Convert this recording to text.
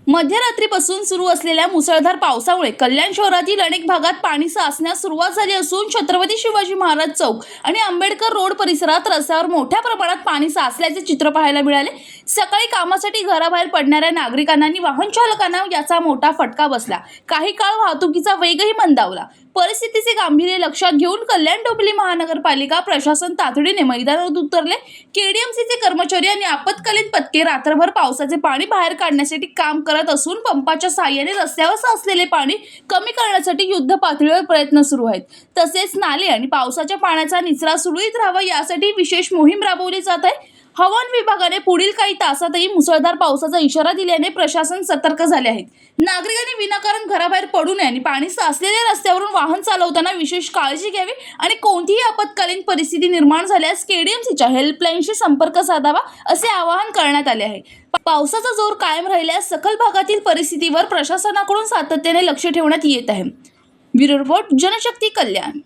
मध्यरात्रीपासून सुरू असलेल्या मुसळधार पावसामुळे कल्याण शहरातील अनेक भागात पाणी साचण्यास सुरुवात झाली असून छत्रपती शिवाजी महाराज चौक आणि आंबेडकर रोड परिसरात रस्त्यावर मोठ्या प्रमाणात पाणी साचल्याचे चित्र पाहायला मिळाले। सकाळी कामासाठी घराबाहेर पडणाऱ्या नागरिकांना आणि वाहन चालकांना याचा मोठा फटका बसला। काही काळ वाहतुकीचा वेगही मंदावला। परिस्थितीचे गांभीर्य लक्षात घेऊन कल्याण डोंबिवली महानगरपालिका प्रशासन तातडीने मैदानावर उतरले। केडीएमसीचे कर्मचारी आणि आपत्कालीन पथके रात्रभर पावसाचे पाणी बाहेर काढण्यासाठी काम करत असून पंपाच्या साहाय्याने रस्त्यावर साचलेले पाणी कमी करण्यासाठी युद्ध पातळीवर प्रयत्न सुरू आहेत। तसेच नाले आणि पावसाच्या पाण्याचा निचरा सुरळीत राहावा यासाठी विशेष मोहीम राबवली जात आहे। हवामान विभागाने पुढील काही तासातही मुसळधार पावसाचा इशारा दिल्याने प्रशासन सतर्क झाले आहे। नागरिकांनी विनाकारण घराबाहेर पडू नये आणि पाणी साचलेल्या रस्त्यावरून वाहन चालवताना विशेष काळजी घ्यावी आणि कोणतीही आपत्कालीन परिस्थिती निर्माण झाल्यास केडीएमसीच्या हेल्पलाईनशी संपर्क साधावा असे आवाहन करण्यात आले आहे। पावसाचा जोर कायम राहिल्यास सखल भागातील परिस्थितीवर प्रशासनाकडून सातत्याने लक्ष ठेवण्यात येत आहे। ब्युरो रिपोर्ट, जनशक्ती, कल्याण।